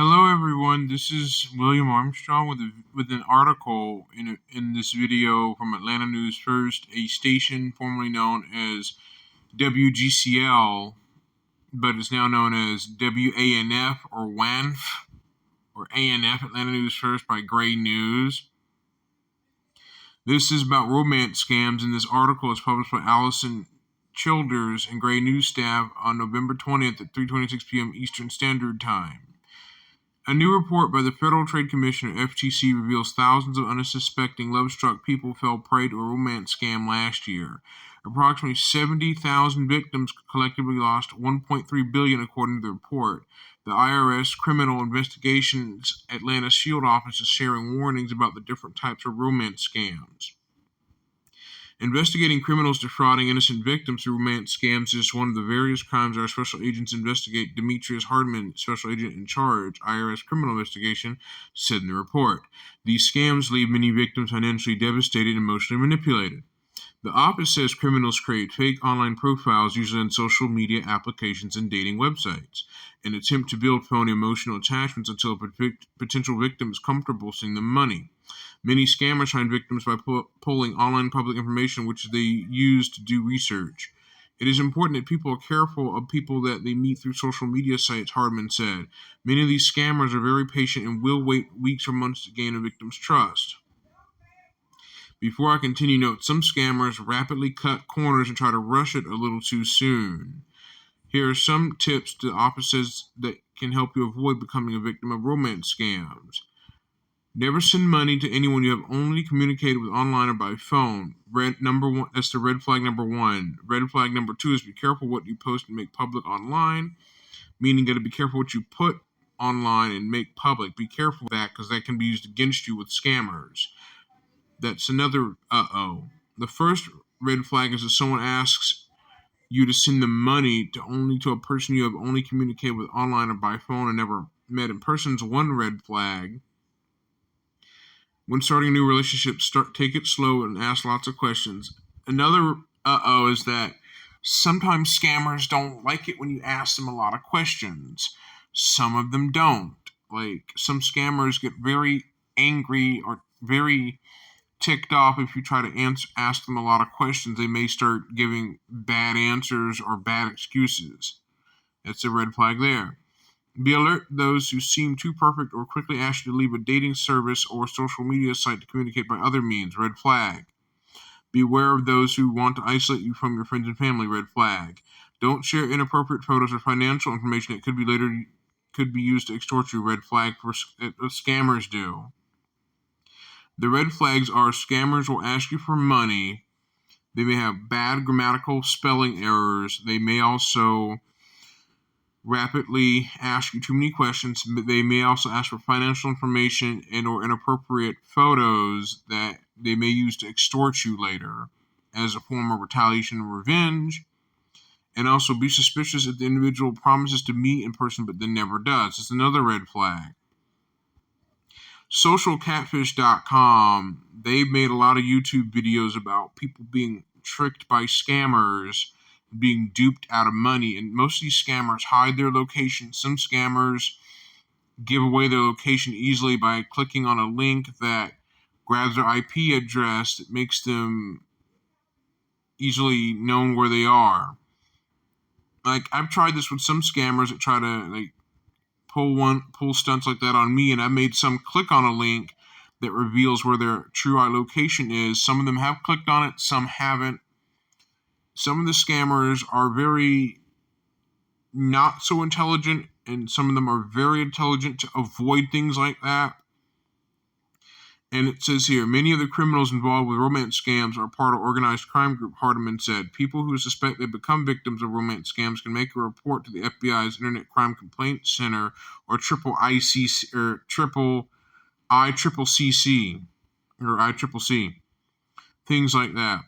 Hello, everyone. This is William Armstrong with an article in this video from Atlanta News First, a station formerly known as WGCL, but is now known as WANF or WANF or ANF, Atlanta News First by Gray News. This is about romance scams, and this article is published by Allison Childers and Gray News staff on November 20th at 3:26 p.m. Eastern Standard Time. A new report by the Federal Trade Commission, or FTC, reveals thousands of unsuspecting love-struck people fell prey to a romance scam last year. Approximately 70,000 victims collectively lost $1.3 billion, according to the report. The IRS Criminal Investigations Atlanta Shield Office is sharing warnings about the different types of romance scams. Investigating criminals defrauding innocent victims through romance scams is one of the various crimes our special agents investigate. Demetrius Hardman, special agent in charge, IRS Criminal Investigation, said in the report. These scams leave many victims financially devastated and emotionally manipulated. The office says criminals create fake online profiles, usually on social media applications and dating websites, in an attempt to build phony emotional attachments until a potential victim is comfortable sending them money. Many scammers find victims by pulling online public information, which they use to do research. It is important that people are careful of people that they meet through social media sites, Hardman said. Many of these scammers are very patient and will wait weeks or months to gain a victim's trust. Before I continue, note some scammers rapidly cut corners and try to rush it a little too soon. Here are some tips the office says that can help you avoid becoming a victim of romance scams. Never send money to anyone you have only communicated with online or by phone. That's the red flag number one. Red flag number two is be careful what you post and make public online, meaning you got to be careful what you put online and make public. Be careful of that because that can be used against you with scammers. That's another The first red flag is if someone asks you to send them money to a person you have only communicated with online or by phone and never met in person is one red flag. When starting a new relationship, take it slow and ask lots of questions. Another is that sometimes scammers don't like it when you ask them a lot of questions. Some of them don't. Like, some scammers get very angry or very ticked off if you try to ask them a lot of questions. They may start giving bad answers or bad excuses. That's a red flag there. Be alert those who seem too perfect or quickly ask you to leave a dating service or social media site to communicate by other means. Red flag. Beware of those who want to isolate you from your friends and family. Red flag. Don't share inappropriate photos or financial information that could be used to extort you. Red flag for scammers do. The red flags are scammers will ask you for money. They may have bad grammatical spelling errors. They may also rapidly ask you too many questions. They may also ask for financial information and or inappropriate photos that they may use to extort you later as a form of retaliation or revenge. And also be suspicious if the individual promises to meet in person but then never does. It's another red flag. Socialcatfish.com, they've made a lot of YouTube videos about people being tricked by scammers, being duped out of money, and most of these scammers hide their location. Some scammers give away their location easily by clicking on a link that grabs their IP address that makes them easily known where they are. Like, I've tried this with some scammers that try to pull stunts like that on me, and I made some click on a link that reveals where their true location is. Some of them have clicked on it, some haven't. Some of the scammers are very not so intelligent, and some of them are very intelligent to avoid things like that. And it says here, many of the criminals involved with romance scams are part of organized crime group, Hardiman said. People who suspect they've become victims of romance scams can make a report to the FBI's Internet Crime Complaint Center or ICC or ICCC. Things like that.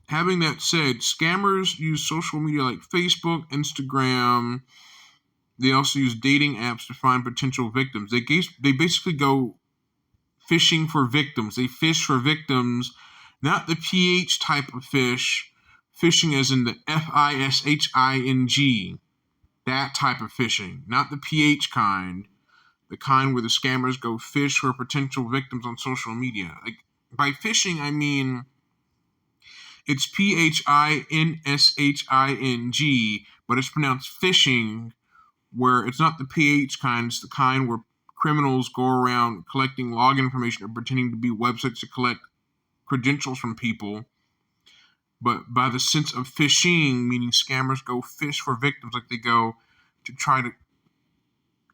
Having that said, scammers use social media like Facebook, Instagram. They also use dating apps to find potential victims. They basically go fishing for victims. They fish for victims, not the PH type of fish, fishing as in the FISHING. That type of phishing, not the PH kind, the kind where the scammers go fish for potential victims on social media. Like, by phishing, I mean it's PHINSHING, but it's pronounced phishing, where it's not the PH kind, it's the kind where criminals go around collecting log information or pretending to be websites to collect credentials from people. But by the sense of phishing, meaning scammers go fish for victims, like they go to try to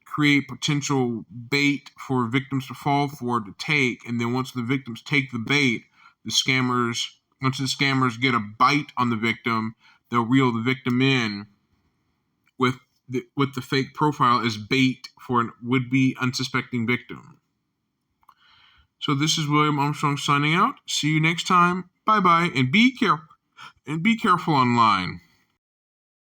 create potential bait for victims to fall for to take, and then once the victims take the bait, once the scammers get a bite on the victim, they'll reel the victim in with the fake profile as bait for a would-be unsuspecting victim. So this is William Armstrong signing out. See you next time. Bye bye, and be careful online.